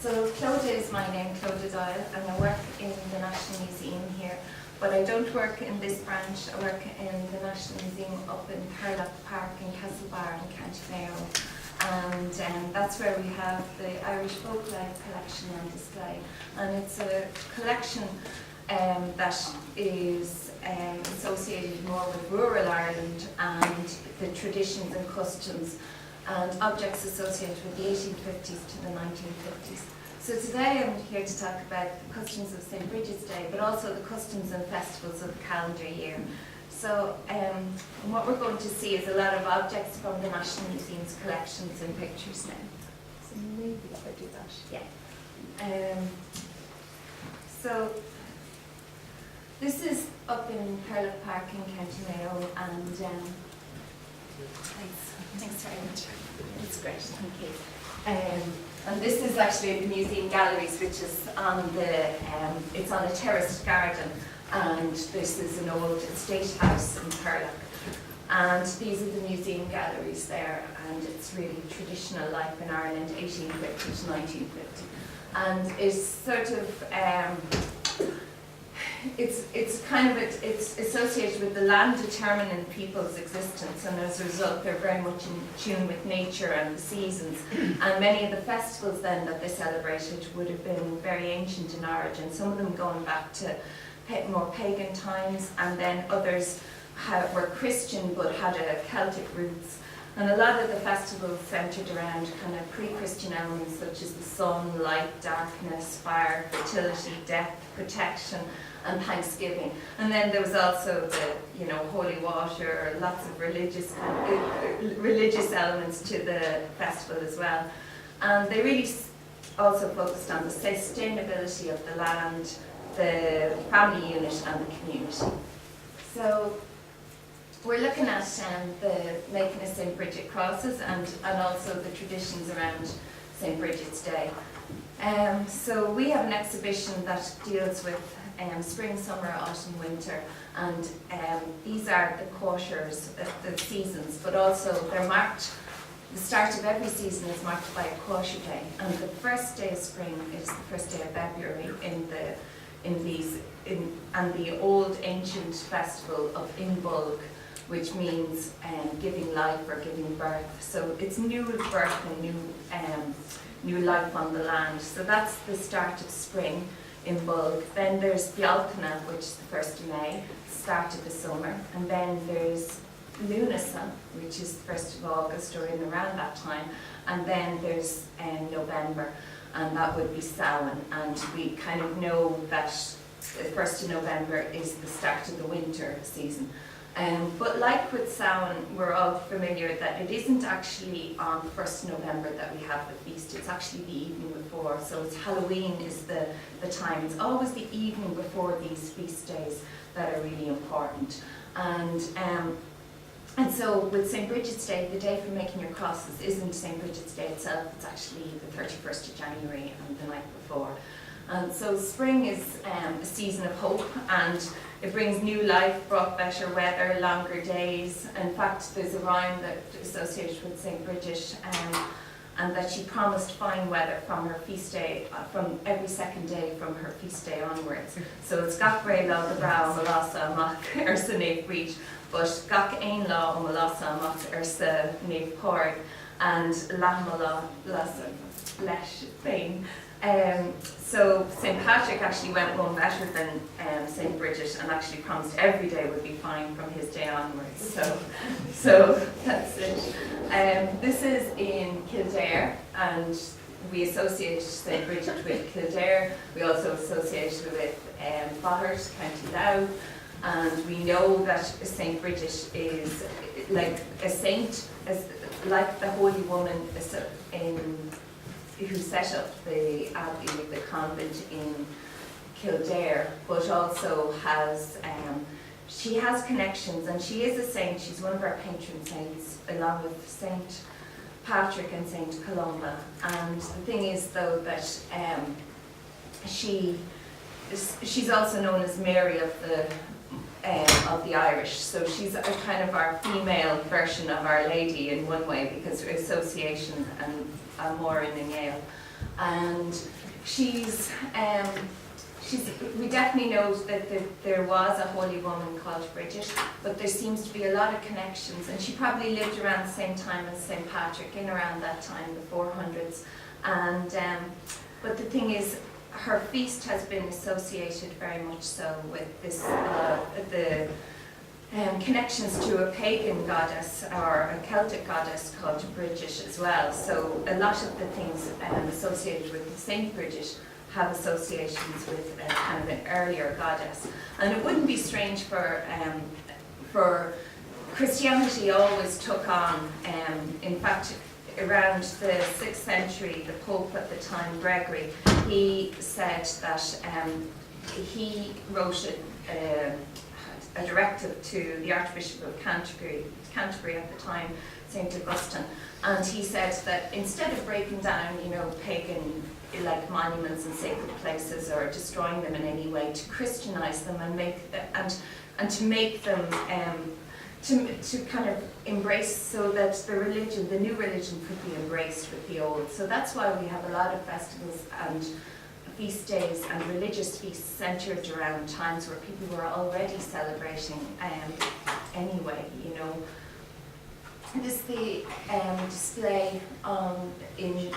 So Clodagh is my name, Clodagh Doyle, and I work in the National Museum here. But I don't work in this branch, I work in the National Museum up in Clodagh Park in Castlebar in County Mayo. And that's where we have the Irish Folklife collection on display. And it's a collection that is associated more with rural Ireland and the traditions and customs and objects associated with the 1850s to the 1950s. So today I'm here to talk about the customs of St. Bridget's Day, but also the customs and festivals of the calendar year. So what we're going to see is a lot of objects from the National Museum's collections and pictures now. So maybe if I do that, yeah. So this is up in Doyle Park in County Mayo, and thanks very much. It's great, thank you. And this is actually the museum galleries, which is on the, it's on a terraced garden, and this is an old estate house in Doyle. And these are the museum galleries there, and it's really traditional life in Ireland, 1850 to 1950. And it's sort of, it's associated with the land determining people's existence, and as a result they're very much in tune with nature and the seasons. And many of the festivals then that they celebrated would have been very ancient in origin, some of them going back to more pagan times, and then others were Christian but had a Celtic roots. And a lot of the festivals centred around kind of pre-Christian elements such as the sun, light, darkness, fire, fertility, death, protection, and Thanksgiving. And then there was also the, holy water, lots of religious elements to the festival as well. And they really also focused on the sustainability of the land, the family unit, and the community. So we're looking at the making of St. Bridget crosses and also the traditions around St. Bridget's Day. So we have an exhibition that deals with spring, summer, autumn, winter, and these are the quarters, the seasons, but also they're marked, the start of every season is marked by a quarter day, and the first day of spring is the first day of February and the old ancient festival of Inbulg, which means giving life or giving birth. So it's new birth and new life on the land. So that's the start of spring in Bulg. Then there's Bealtaine, which is the 1st of May, start of the summer. And then there's Lunasa, which is the 1st of August or in around that time. And then there's November, and that would be Samhain. And we kind of know that the 1st of November is the start of the winter season. But like with Samhain, we're all familiar that it isn't actually on 1st November that we have the feast, it's actually the evening before. So it's Halloween is the time. It's always the evening before these feast days that are really important. And so with St. Bridget's Day, the day for making your crosses isn't St. Bridget's Day itself, it's actually the 31st of January and the night before. And so spring is a season of hope, and it brings new life, brought better weather, longer days. In fact, there's a rhyme that associated with St. Bridget, and that she promised fine weather from her feast day, from every second day from her feast day onwards. So it's gach bray lá the brow malasa amach sa neve breach, but gach ein lá malasa amach sa neve porg, and lahmala lasa lesh fain. So St. Patrick actually went one better than St. Bridget and actually promised every day would be fine from his day onwards. So that's it. This is in Kildare, and we associate St. Bridget with Kildare. We also associate it with Fahart, County Louth, and we know that St. Bridget is like a saint, like the Holy Woman who set up the abbey, the convent in Kildare, but also has, she has connections, and she is a saint. She's one of our patron saints, along with St. Patrick and St. Columba. And the thing is, though, that she's also known as Mary of the Irish, so she's a kind of our female version of Our Lady in one way, because her association and more in the Yale. and we definitely know that there was a holy woman called Bridget, but there seems to be a lot of connections, and she probably lived around the same time as St. Patrick, in around that time, the 400s. And but the thing is, her feast has been associated very much so with this, connections to a pagan goddess or a Celtic goddess called Bridget as well. So a lot of the things associated with Saint Bridget have associations with kind of an earlier goddess. And it wouldn't be strange for Christianity always took on, in fact, around the 6th century, the Pope at the time, Gregory, he said that he wrote a directive to the Archbishop of Canterbury at the time, St. Augustine, and he said that instead of breaking down, pagan monuments and sacred places or destroying them in any way, to Christianize them and to make them to kind of embrace, so that the new religion could be embraced with the old. So that's why we have a lot of festivals and feast days and religious feasts centered around times where people were already celebrating anyway, This is the display in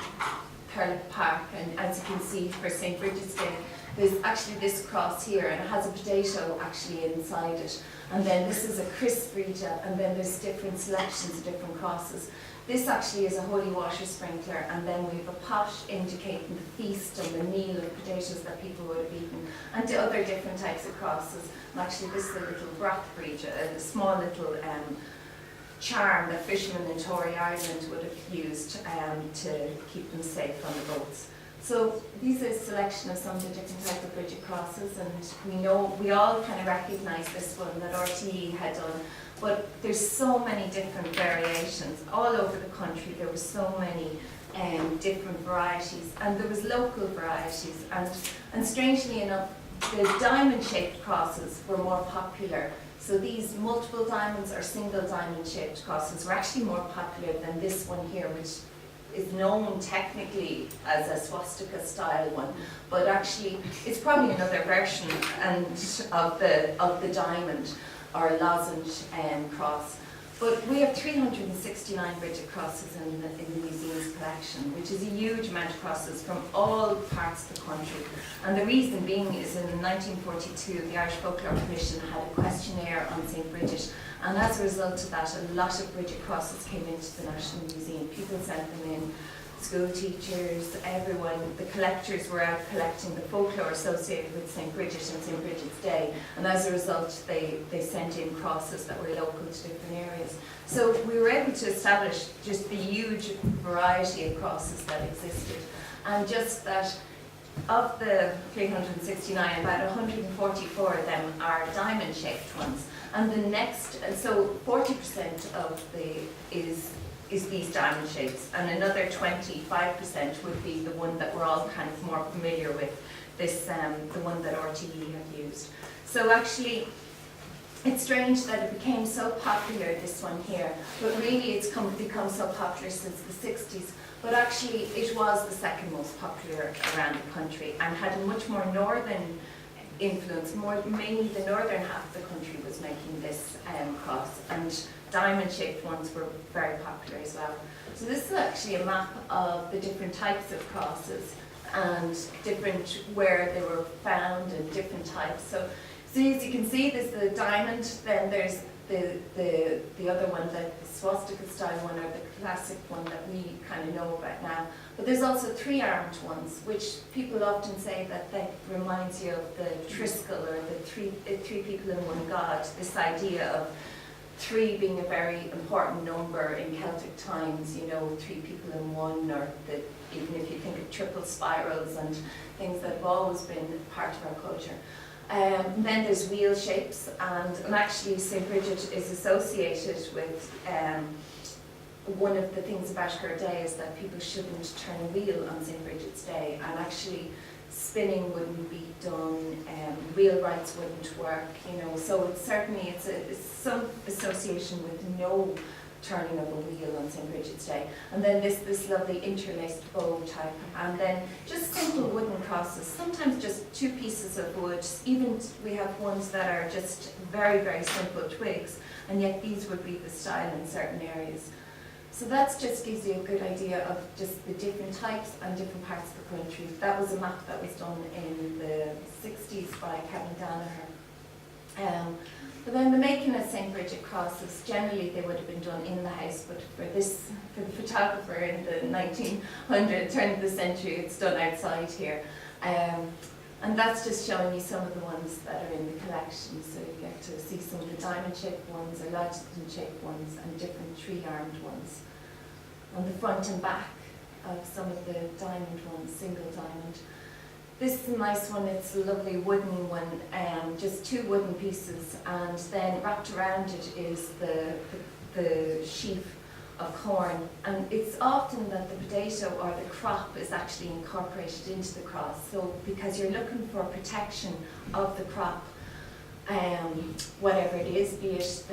Thurles Park, and as you can see for St. Bridget's Day, there's actually this cross here, and it has a potato actually inside it. And then this is a crisp Brita, and then there's different selections of different crosses. This actually is a holy water sprinkler, and then we have a pot indicating the feast and the meal of potatoes that people would have eaten, and the other different types of crosses. And actually this is a little broth Brita, a small little charm that fishermen in Tory Island would have used to keep them safe on the boats. So these are a selection of some of the different types of Bridget crosses, and we all kind of recognise this one that RTE had done, but there's so many different variations all over the country. There were so many different varieties, and there was local varieties, and strangely enough, the diamond-shaped crosses were more popular. So these multiple diamonds or single diamond-shaped crosses were actually more popular than this one here, which is known technically as a swastika style one, but actually it's probably another version of the diamond or lozenge cross. But we have 369 Bridget crosses in the museum's collection, which is a huge amount of crosses from all parts of the country. And the reason being is in 1942, the Irish Folklore Commission had a questionnaire on St. Bridget, and as a result of that, a lot of Bridget crosses came into the National Museum. People sent them in, school teachers, everyone. The collectors were out collecting the folklore associated with St. Bridget and St. Bridget's Day, and as a result they sent in crosses that were local to different areas. So we were able to establish just the huge variety of crosses that existed, and just that of the 369, about 144 of them are diamond-shaped ones, and the next, and so 40% of is these diamond shapes, and another 25% would be the one that we're all kind of more familiar with, this the one that RTE have used. So actually, it's strange that it became so popular, this one here, but really it's become so popular since the 60s. But actually, it was the second most popular around the country, and had a much more northern influence. Mainly the northern half of the country was making this cross, and diamond-shaped ones were very popular as well. So this is actually a map of the different types of crosses and different where they were found and different types. So as you can see, there's the diamond, then there's the other one, the swastika style one, or the classic one that we kind of know about now. But there's also three-armed ones, which people often say that reminds you of the Triskel, or the three people in one god. This idea of three being a very important number in Celtic times, 3 people in one, or even if you think of triple spirals and things that have always been part of our culture. Then there's wheel shapes, and actually St. Bridget is associated with, one of the things about her day is that people shouldn't turn a wheel on St. Bridget's Day, and actually spinning wouldn't be done, wheelwrights wouldn't work, so it's certainly, it's some association with no turning of a wheel on St. Bridget's Day. And then this lovely interlaced bow type. And then just simple wooden crosses, sometimes just 2 pieces of wood. Even we have ones that are just very, very simple twigs, and yet these would be the style in certain areas. So that just gives you a good idea of just the different types and different parts of the country. That was a map that was done in the 60s by Kevin Danaher. But then the making of St. Bridget crosses, generally they would have been done in the house, but for the photographer in the 1900s, turn of the century, it's done outside here. And that's just showing you some of the ones that are in the collection. So you get to see some of the diamond-shaped ones, or lodgepole-shaped ones, and different tree-armed ones. On the front and back of some of the diamond ones, single diamond. This is a nice one, it's a lovely wooden one, just 2 wooden pieces, and then wrapped around it is the sheaf of corn. And it's often that the potato or the crop is actually incorporated into the cross, so because you're looking for protection of the crop, whatever it is, be it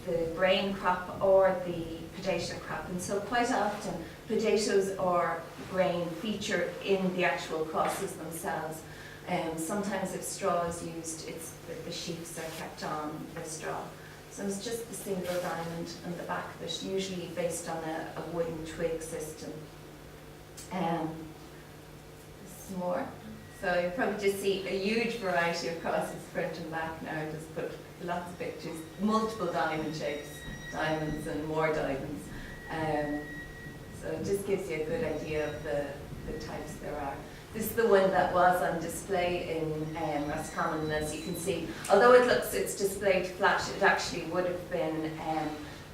the grain crop or the potato crop. And so quite often potatoes or grain feature in the actual crosses themselves. Sometimes if straw is used, it's the sheaths are kept on the straw. So it's just the single diamond on the back of it, usually based on a wooden twig system. This is more. So you probably just see a huge variety of crosses front and back now. I just put lots of pictures, multiple diamond shapes, diamonds and more diamonds. So it just gives you a good idea of the types there are. This is the one that was on display in Roscommon, and as you can see, although it's displayed flat, it actually would have been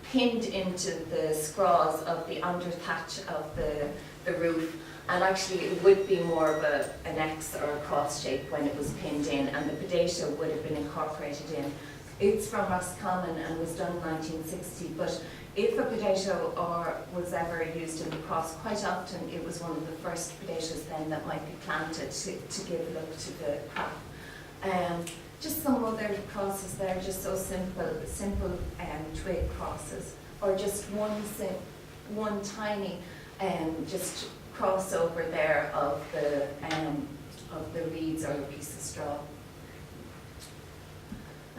pinned into the scraws of the under thatch of the roof, and actually it would be more of an X or a cross shape when it was pinned in, and the potato would have been incorporated in. It's from Roscommon and was done in 1960, but if a potato was ever used in the cross, quite often it was one of the first potatoes then that might be planted to give a look to the crop. Just some other crosses there, just so simple twig crosses, or just one tiny just crossover there of the reeds or a piece of straw.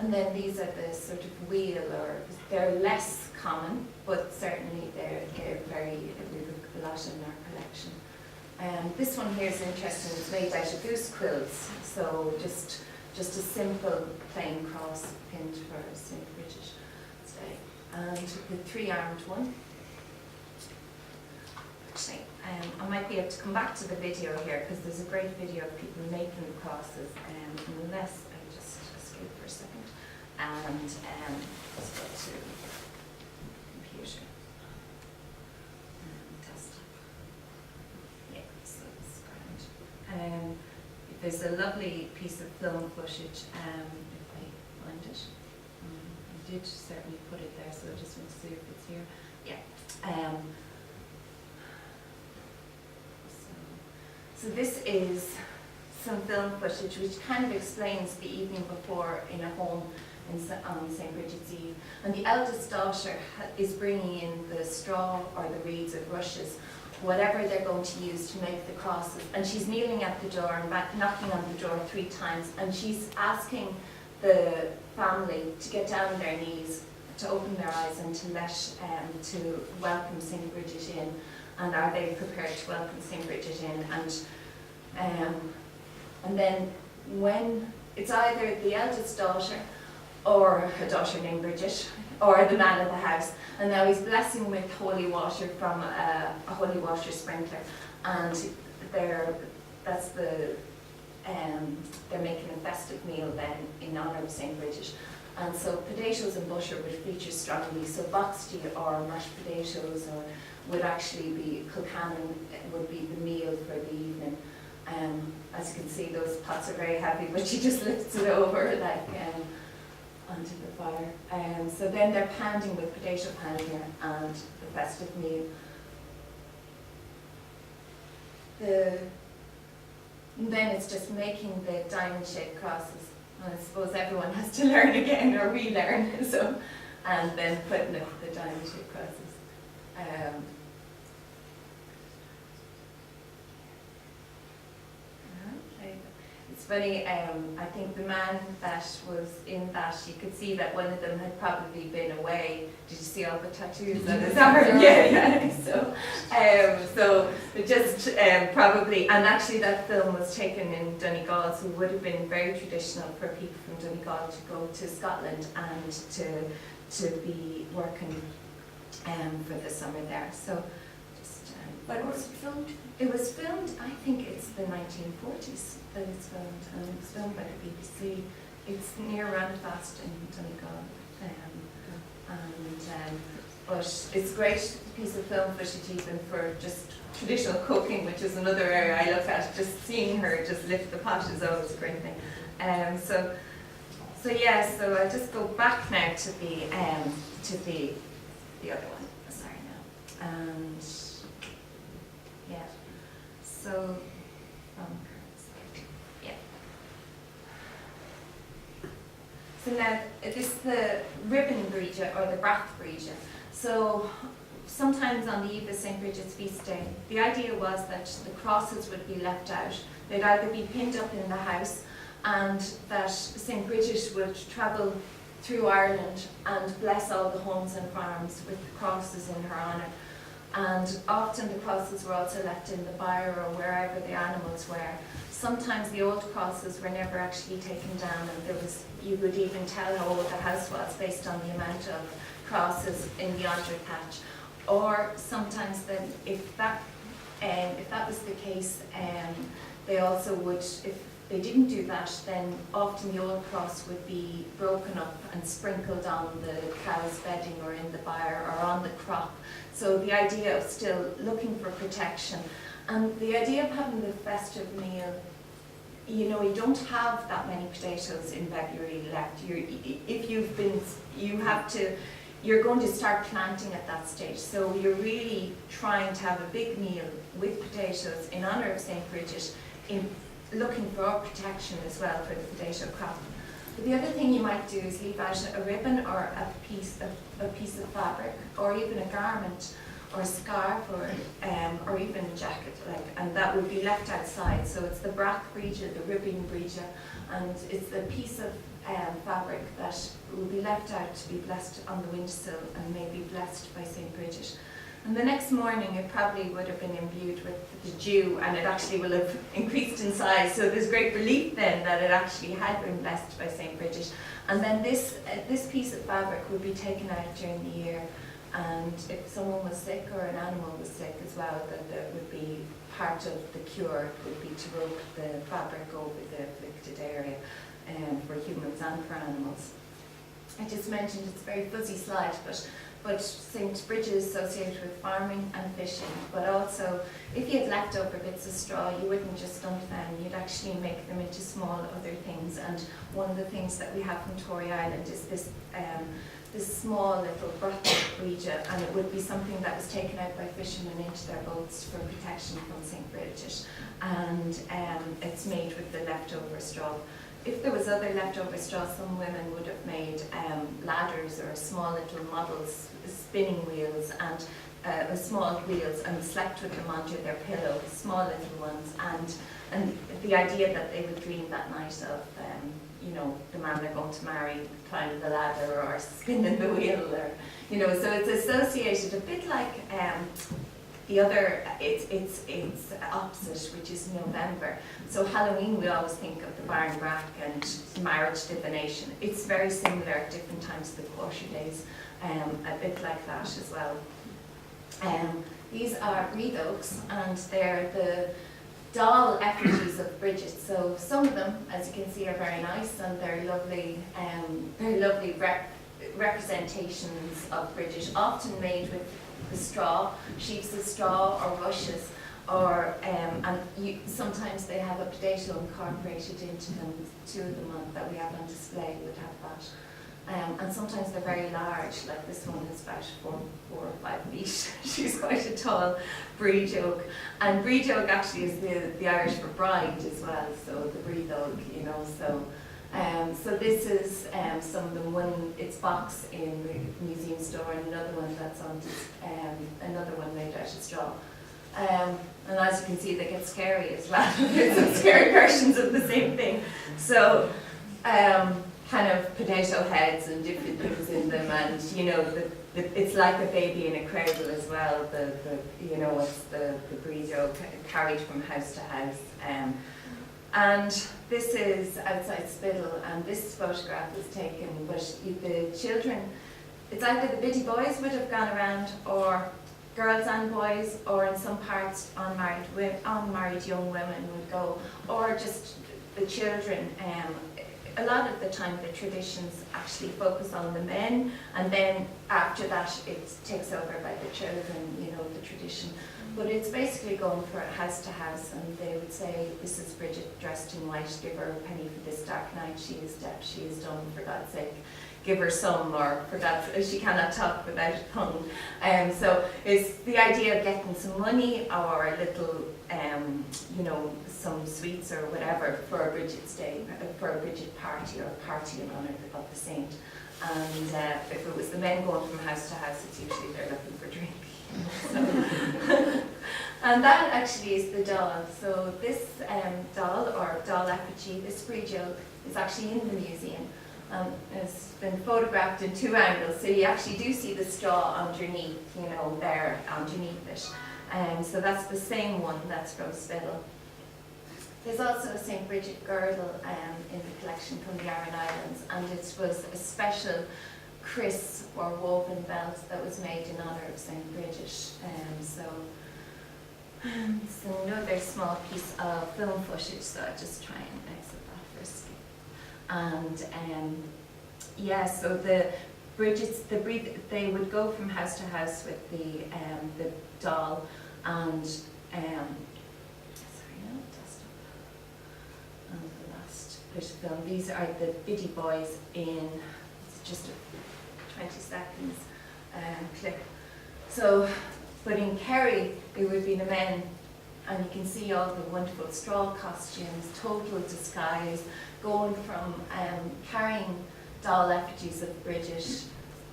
And then these are the sort of wheel, or they're less common, but certainly they're very, we look a lot in our collection. This one here is interesting, it's made out of goose quills, so just a simple plain cross pinned for St. Bridget's Day. And the 3-armed one. Actually, I might be able to come back to the video here, because there's a great video of people making the crosses, unless I just escape for a second. And let's go to computer. Desktop. Yeah, so it's grand. There's a lovely piece of film footage, if I find it. I did certainly put it there, so I just want to see if it's here. Yeah. So this is some film footage which kind of explains the evening before in a home on St. Bridget's Eve. And the eldest daughter is bringing in the straw or the reeds or rushes, whatever they're going to use to make the crosses. And she's kneeling at the door and knocking on the door 3 times. And she's asking the family to get down on their knees, to open their eyes and to welcome St. Bridget in. And are they prepared to welcome St. Bridget in? And then when it's either the eldest daughter or a daughter named Bridget, or the man of the house, and now he's blessing with holy water from a holy water sprinkler, and they're making a festive meal then in honour of St. Bridget. And so potatoes and butter would feature strongly, so boxty or mashed potatoes would actually be, Kilcannon would be the meal for the evening. As you can see, those pots are very heavy, but she just lifts it over onto the fire. So then they're pounding with potato pounder and the festive meal. Then it's just making the diamond-shaped crosses. And I suppose everyone has to learn again or relearn. And then putting up the diamond-shaped crosses. It's funny, I think the man that was in that, you could see that one of them had probably been away. Did you see all the tattoos on his arm? Yeah. So just probably, and actually that film was taken in Donegal, so it would have been very traditional for people from Donegal to go to Scotland and to be working for the summer there. So just. When was it filmed? It was filmed, I think it's the 1940s that it's filmed, and it was filmed by the BBC. It's near Ranfast in Donegal. But it's a great piece of film footage even for just traditional cooking, which is another area I look at. Just seeing her just lift the pot is always a great thing. So I'll just go back now to the other one. Sorry now. And yeah. So So now this is the ribbon breeja or the brath breeja. So sometimes on the eve of St. Bridget's feast day, the idea was that the crosses would be left out. They'd either be pinned up in the house, and that St. Bridget would travel through Ireland and bless all the homes and farms with the crosses in her honour. And often the crosses were also left in the byre or wherever the animals were. Sometimes the old crosses were never actually taken down, and you would even tell how old the house was based on the amount of crosses in the Andre patch. Or sometimes then, if that was the case, they also would, if they didn't do that, then often the old cross would be broken up and sprinkled on the cow's bedding or in the byre or on the crop. So the idea of still looking for protection, and the idea of having the festive meal, you don't have that many potatoes in February left. You're going to start planting at that stage. So you're really trying to have a big meal with potatoes in honour of St. Bridget, in looking for protection as well for the potato crop. But the other thing you might do is leave out a ribbon or a piece of fabric, or even a garment or a scarf, or even a jacket, and that would be left outside. So it's the brath breeja, the ribbon breeja, and it's a piece of fabric that will be left out to be blessed on the windowsill and may be blessed by St. Bridget. And the next morning it probably would have been imbued with the dew, and it actually will have increased in size. So there's great relief then that it actually had been blessed by St. Bridget. And then this piece of fabric would be taken out during the year, and if someone was sick or an animal was sick as well, then that would be part of the cure, would be to rope the fabric over the afflicted area, for humans and for animals. I just mentioned it's a very fuzzy slide, but St. Bridget is associated with farming and fishing, but also if you had leftover bits of straw, you wouldn't just dump them, you'd actually make them into small other things. And one of the things that we have from Tory Island is this small little brath breeja, and it would be something that was taken out by fishermen into their boats for protection from St. Bridget, and it's made with the leftover straw. If there was other leftover straw, some women would have made ladders or small little models, spinning wheels, and small wheels, and slept with them under their pillow, small little ones, and the idea that they would dream that night of the man they're going to marry climbing the ladder or spinning the wheel, or so it's associated a bit like the other, it's opposite, which is November. So Halloween, we always think of the barn rack and marriage divination. It's very similar at different times of the quarter days, a bit like that as well. These are wreath oaks, and they're the doll effigies of Bridget. So some of them, as you can see, are very nice, and they're lovely representations of Bridget, often made with the straw, sheaves of straw or rushes, or sometimes they have a potato incorporated into them. Two of them that we have on display would have that. And sometimes they're very large, like this one is about 4 or 5 feet. She's quite a tall breed oak. And breed oak actually is the Irish for bride as well, so the breed oak, so So this is some of them. One, it's box in the museum store, and another one that's on another one made out of straw. And as you can see, they get scary as well. There's some scary versions of the same thing. So kind of potato heads and different things in them, and you know, it's like a baby in a cradle as well. You know, it's the grijo carried from house to house. And this is outside Spittle, and this photograph was taken, but the children, it's either the biddy boys would have gone around, or girls and boys, or in some parts unmarried young women would go, or just the children. A lot of the time the traditions actually focus on the men, and then after that it takes over by the children, you know, the tradition. But it's basically going for house to house, and they would say, this is Bridget dressed in white, give her a penny for this dark night, she is deaf, she is dumb, for God's sake, give her some, or for God's, she cannot talk without a tongue. So it's the idea of getting some money, or a little, you know, some sweets or whatever for a Bridget's day, for a Bridget party, or a party in honour of the saint. And if it was the men going from house to house, it's usually they're looking for drink. So and that actually is the doll. So this doll, or doll effigy, this grijo, is actually in the museum. It's been photographed in 2 angles, so you actually do see the straw underneath, you know, there underneath it. So that's the same one that's from Spittle. There's also a St. Bridget girdle in the collection from the Aran Islands, and it was a special kriss or woven belt that was made in honour of St. Bridget. So another small piece of film footage, so I'll just try and exit that first. And yeah, so the Bridgets, they would go from house to house with the doll, and the last bit of film. These are the biddy boys in just a 20 seconds clip. So, but in Kerry, it would be the men, and you can see all the wonderful straw costumes, total disguise, going from carrying doll effigies of Bridget,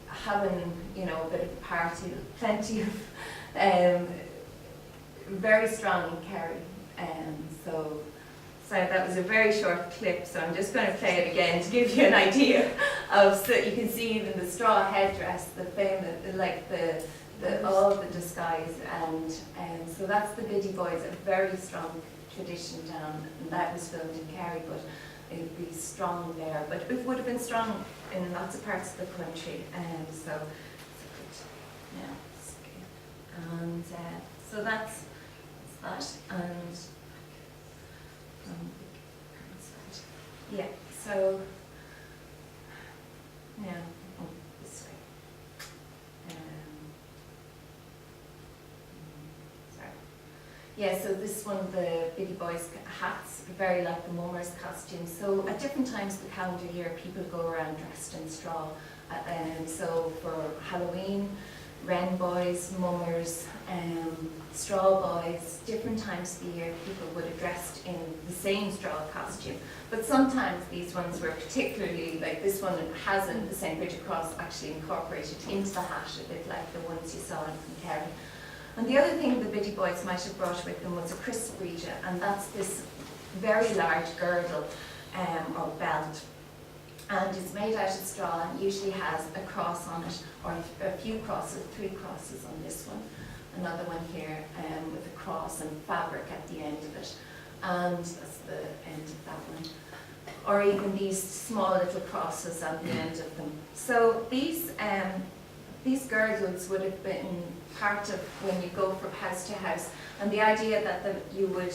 having, you know, a bit of a party, plenty of, very strong in Kerry. So that was a very short clip, so I'm just going to play it again to give you an idea of, so you can see even the straw headdress, the famous, like all the disguise, and so that's the Biddy Boys, a very strong tradition down, and that was filmed in Kerry, but it would be strong there, but it would have been strong in lots of parts of the country, so yeah, and so that's that, and yeah, so yeah, oh, this way. Sorry. Yeah, so this one, the Biddy Boys hats, very like the mummers' costumes. So at different times of the calendar year, people go around dressed in straw. So for Halloween, Wren boys, mummers, straw boys, different times of the year people would have dressed in the same straw costume. But sometimes these ones were particularly, like this one has the St. Bridget cross actually incorporated into the hat, a bit like the ones you saw in Kerry. And the other thing the Biddy Boys might have brought with them was a crisparija, and that's this very large girdle or belt. And it's made out of straw and usually has a cross on it, or a few crosses, 3 crosses on this one. Another one here with a cross and fabric at the end of it. And that's the end of that one. Or even these small little crosses at the end of them. So these girdles would have been part of when you go from house to house. And the idea that you would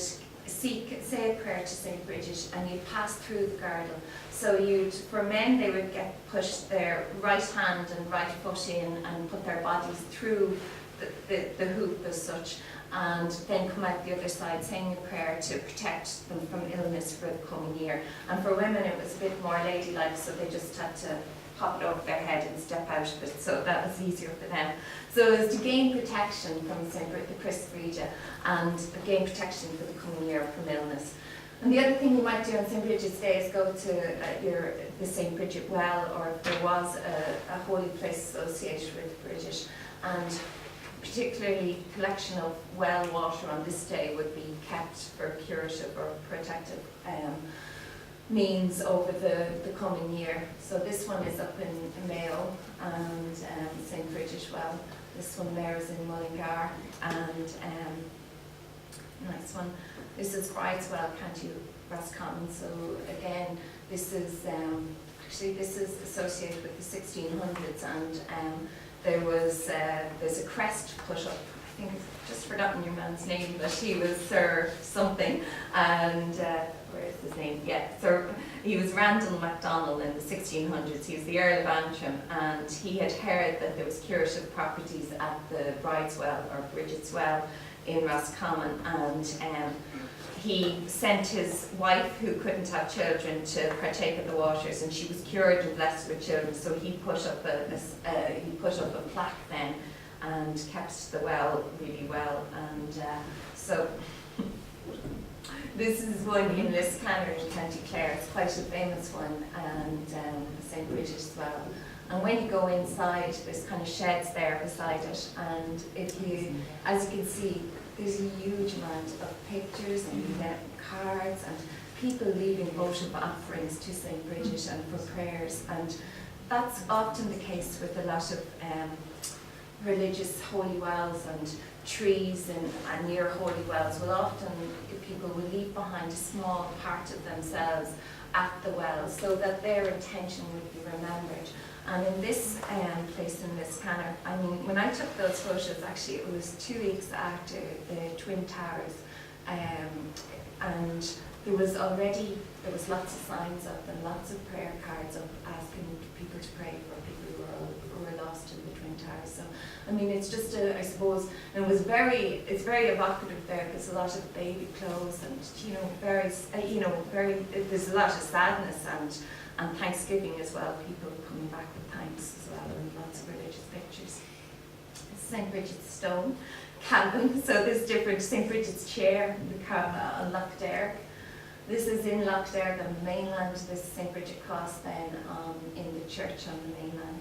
say a prayer to St. Bridget and you'd pass through the girdle. So for men, they would push their right hand and right foot in and put their bodies through the hoop as such, and then come out the other side saying a prayer to protect them from illness for the coming year. And for women, it was a bit more ladylike, so they just had to pop it over their head and step out of it, so that was easier for them. So it was to gain protection from the Crisparija, and gain protection for the coming year from illness. And the other thing you might do on St. Bridget's Day is go to the St. Bridget Well, or if there was a holy place associated with Bridget, and particularly collection of well water on this day would be kept for curative or protective means over the coming year. So this one is up in Mayo and St. Bridget Well. This one there is in Mullingar, and nice one. This is Brideswell, County Roscommon. So again, this is actually this is associated with the 1600s, and there's a crest put up. I think I've just forgotten your man's name, but he was Sir something, and where is his name? Yeah, Sir. He was Randall MacDonald in the 1600s. He was the Earl of Antrim, and he had heard that there was curative properties at the Brideswell or Bridget's Well in Roscommon, and he sent his wife, who couldn't have children, to partake of the waters, and she was cured and blessed with children. So he put up a plaque then, and kept the well really well. And so this is one in Liscannor in County Clare. It's quite a famous one, and St. Bridget's Well. And when you go inside, there's kind of sheds there beside it, and if you, as you can see, there's a huge amount of pictures and cards and people leaving votive offerings to St. Bridget and for prayers. And that's often the case with a lot of religious holy wells and trees and near holy wells. Will often, people will leave behind a small part of themselves at the well so that their intention would be remembered. And in this place in Liscannor, I mean, when I took those photos, actually it was 2 weeks after the Twin Towers, and there was lots of signs up and lots of prayer cards up asking people to pray for people who were lost in the Twin Towers. So, I mean, it's just I suppose, and it's very evocative there. There's a lot of baby clothes and, there's a lot of sadness and thanksgiving as well, people coming back with thanks as well, and lots of religious pictures. St. Bridget's Stone, Cavan, so there's different, St. Bridget's Chair on Loch Derg. This is in Loch Derg on the mainland. This is St. Bridget Cross then in the church on the mainland.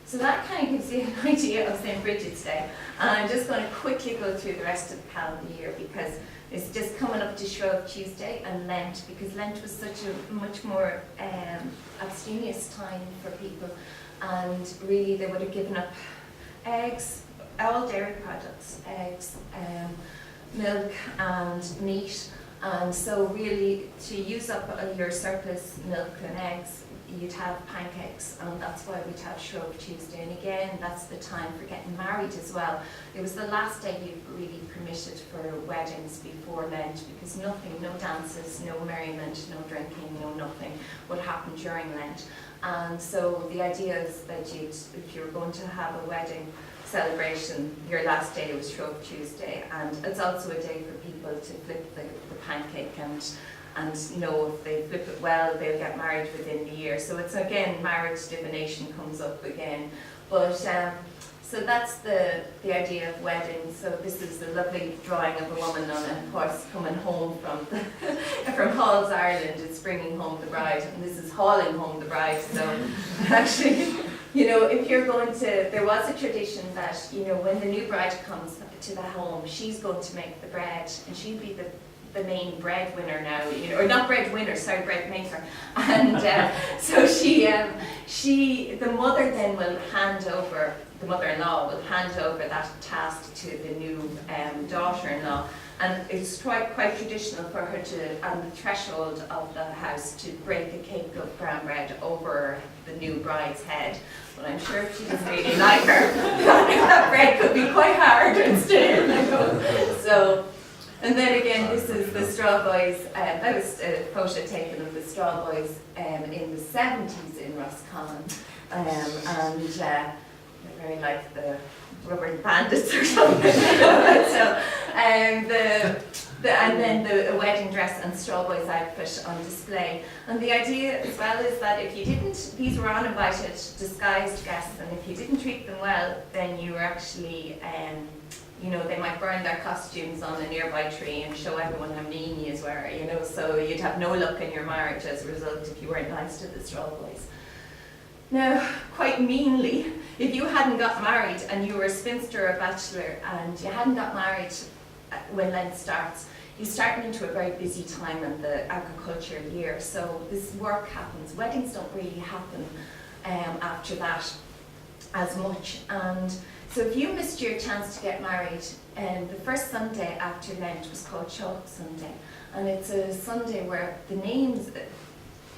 So that kind of gives you an idea of St. Bridget's Day. And I'm just going to quickly go through the rest of the calendar year, because it's just coming up to Shrove Tuesday and Lent, because Lent was such a much more abstemious time for people, and really they would have given up eggs, all dairy products, eggs, milk and meat, and so really to use up your surplus milk and eggs, you'd have pancakes, and that's why we'd have Shrove Tuesday. And again, that's the time for getting married as well. It was the last day you really permitted for weddings before Lent, because nothing, no dances, no merriment, no drinking, no nothing would happen during Lent. And so the idea is that if you were going to have a wedding celebration, your last day was Shrove Tuesday, and it's also a day for people to flip the pancake and know if they flip it well, they'll get married within the year. So it's again, marriage divination comes up again. But so that's the idea of weddings. So this is the lovely drawing of a woman on a horse coming home from Halls, Ireland. It's bringing home the bride, and this is hauling home the bride. So actually, if you're going to, there was a tradition that, when the new bride comes to the home, she's going to make the bread, and she'd be the main breadwinner now, or not breadwinner, sorry, bread maker. And so the mother then will hand over, the mother-in-law will hand over that task to the new daughter-in-law. And it's quite traditional for her to, on the threshold of the house, to break a cake of brown bread over the new bride's head. But I'm sure if she doesn't really like her, that bread could be quite hard and still. So. And then again, this is the Straw Boys. That was a photo taken of the Straw Boys in the 70s in Roscommon, and they're very like the Rubber Bandits or something. So, and then the wedding dress and Straw Boys outfit on display. And the idea as well is that if you didn't, these were uninvited, disguised guests, and if you didn't treat them well, then you were actually You know, they might burn their costumes on a nearby tree and show everyone how mean you were, you know, so you'd have no luck in your marriage as a result if you weren't nice to the straw boys. Now, quite meanly, if you hadn't got married and you were a spinster or a bachelor and you hadn't got married when Lent starts, you're starting into a very busy time in the agricultural year, so this work happens. Weddings don't really happen after that as much, and so if you missed your chance to get married, the first Sunday after Lent was called Chalk Sunday, and it's a Sunday where the names,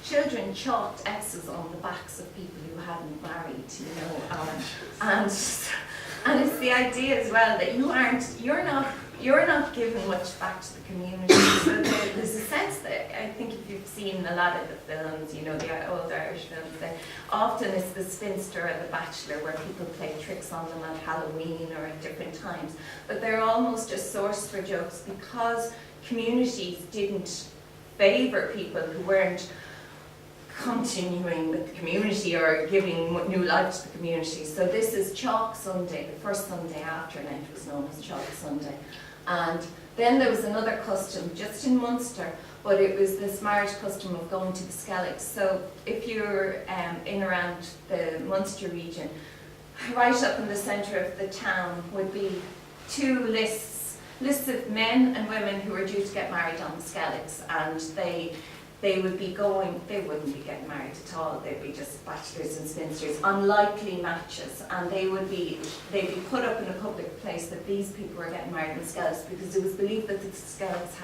children chalked X's on the backs of people who hadn't married, you know, and it's the idea as well that you're not giving much back to the community. So there's a sense that, I think if you've seen a lot of the films, you know, the old Irish films, that often it's the spinster or the bachelor where people play tricks on them at Halloween or at different times. But they're almost a source for jokes because communities didn't favour people who weren't continuing with the community or giving new life to the community. So this is Chalk Sunday, the first Sunday after Lent was known as Chalk Sunday. And then there was another custom just in Munster, but it was this marriage custom of going to the Skelligs. So if you're in around the Munster region, right up in the centre of the town would be two lists of men and women who were due to get married on the Skelligs, and they would be going, they wouldn't be getting married at all, they'd be just bachelors and spinsters, unlikely matches, and they'd be put up in a public place that these people were getting married in Skelligs, because it was believed that the Skelligs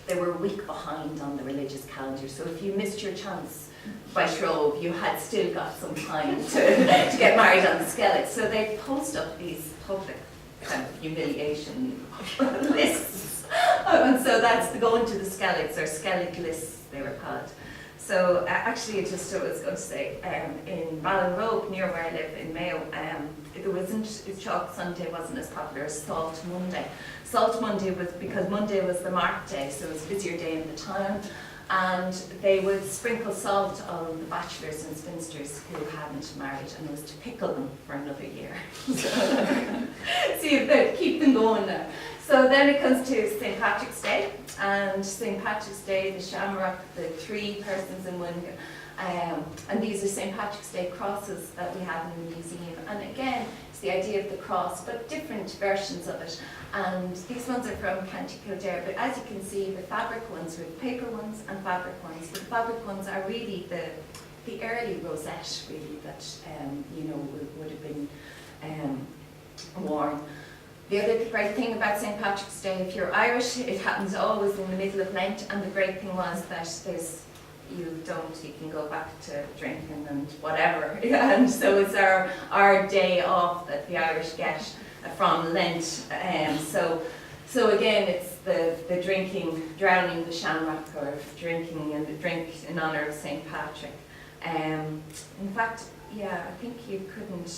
they were a week behind on the religious calendar, so if you missed your chance by Shrove, you had still got some time to get married on the Skelligs. So they'd post up these public kind of humiliation lists. And so that's the going to the Skelligs, or Skellig lists they were called. So actually, just I was going to say, in Ballinrobe, near where I live in Mayo, Chalk Sunday wasn't as popular as Salt Monday. Salt Monday was because Monday was the market day, so it was a busier day in the town, and they would sprinkle salt on the bachelors and spinsters who hadn't married, and it was to pickle them for another year. See if they'd keep them going now. So then it comes to St. Patrick's Day, and St. Patrick's Day, the shamrock, the 3 persons in one, and these are St. Patrick's Day crosses that we have in the museum. And again, it's the idea of the cross, but different versions of it. And these ones are from County Kildare, but as you can see, the fabric ones, we have paper ones and fabric ones. But the fabric ones are really the early rosette, really, that you know, would have been worn. The other great thing about St. Patrick's Day, if you're Irish, it happens always in the middle of Lent, and the great thing was that you can go back to drinking and whatever. And so it's our day off that the Irish get from Lent. So again, it's the drinking, drowning the shamrock, or drinking and the drink in honour of St. Patrick. In fact, yeah, I think you couldn't,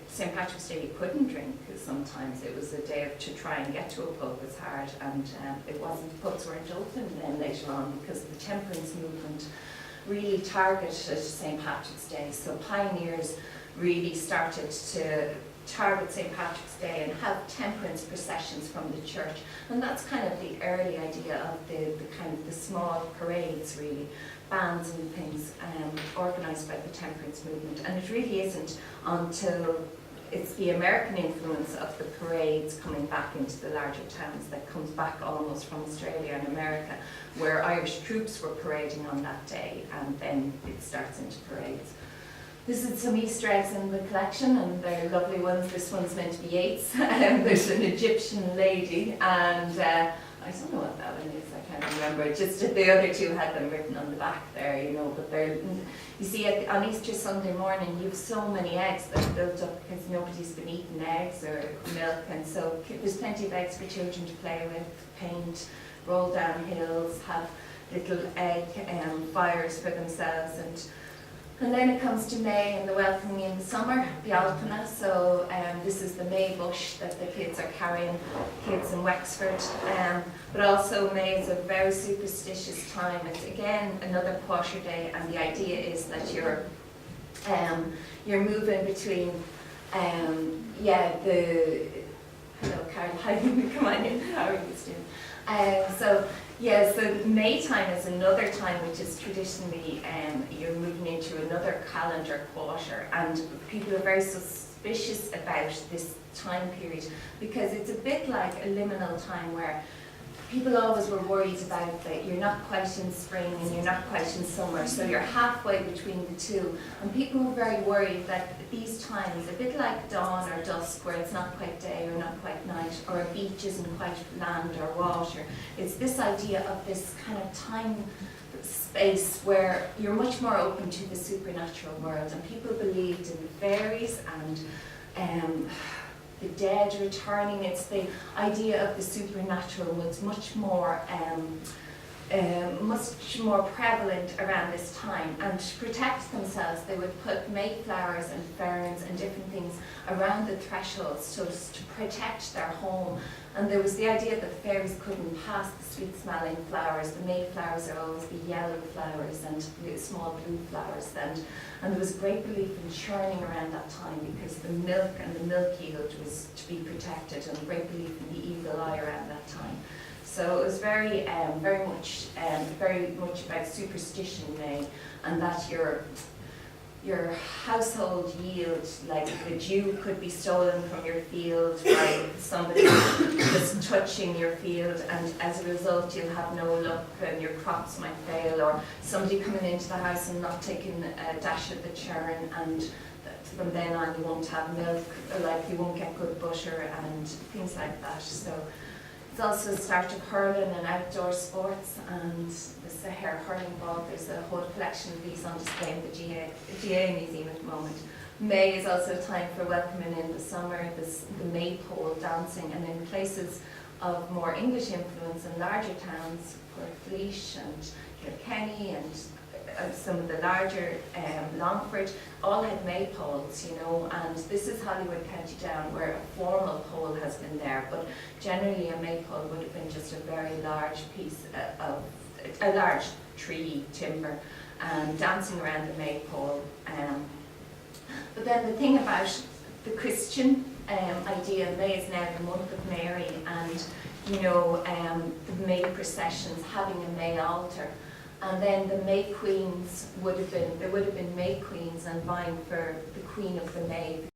St. Patrick's Day you couldn't drink, because sometimes it was a day to try and get to a pub was hard, and it wasn't, pubs weren't open then later on, because the temperance movement really targeted St. Patrick's Day. So pioneers really started to target St. Patrick's Day and have temperance processions from the church, and that's kind of the early idea of the kind of the small parades, really, bands and things organised by the temperance movement. And it really isn't until it's the American influence of the parades coming back into the larger towns that comes back almost from Australia and America, where Irish troops were parading on that day, and then it starts into parades. This is some Easter eggs in the collection, and they're lovely ones. This one's meant to be Yeats. There's an Egyptian lady, and I don't know what that one is, I can't remember. Just the other two had them written on the back there, you know, but they're, you see, on Easter Sunday morning, you have so many eggs that are built up because nobody's been eating eggs or milk, and so there's plenty of eggs for children to play with, paint, roll down hills, have little egg fires for themselves, and then it comes to May and the welcoming in the summer, Bealtaine. So this is the May bush that the kids are carrying, kids in Wexford. But also May is a very superstitious time. It's again another quarter day, and the idea is that you're moving between, Hello, Carol. Hi, come on in. How are you doing? So May time is another time which is traditionally you're moving into another calendar quarter, and people are very suspicious about this time period because it's a bit like a liminal time where people always were worried about that you're not quite in spring and you're not quite in summer, so you're halfway between the two. And people were very worried that these times, a bit like dawn or dusk, where it's not quite day or not quite night, or a beach isn't quite land or water, it's this idea of this kind of time space where you're much more open to the supernatural world. And people believed in fairies and the dead returning. It's the idea of the supernatural was much more prevalent around this time. And to protect themselves, they would put mayflowers and ferns and different things around the thresholds so as to protect their home. And there was the idea that the fairies couldn't pass the sweet-smelling flowers. The mayflowers are always the yellow flowers and the small blue flowers. And there was great belief in churning around that time because the milk and the milk yield was to be protected, and great belief in the evil eye around that time. So it was very much about superstition, May, and that your household yield, like the dew could be stolen from your field by somebody just touching your field, and as a result you'll have no luck and your crops might fail, or somebody coming into the house and not taking a dash of the churn, and from then on you won't have milk, or like you won't get good butter and things like that. So it's also the start of hurling and outdoor sports, and the Sahara hurling ball. There's a whole collection of these on display in the GA Museum at the moment. May is also a time for welcoming in the summer, the maypole dancing, and in places of more English influence in larger towns, Portlaoise and Kilkenny and some of the larger, Longford, all had maypoles, you know, and this is Hollywood, County Down, where a formal pole has been there, but generally a maypole would have been just a very large piece of a large tree, timber, and dancing around the maypole. But then the thing about the Christian idea, May is now the month of Mary, and you know, the May processions, having a May altar. And then the May Queens there would have been May Queens and vying for the Queen of the May.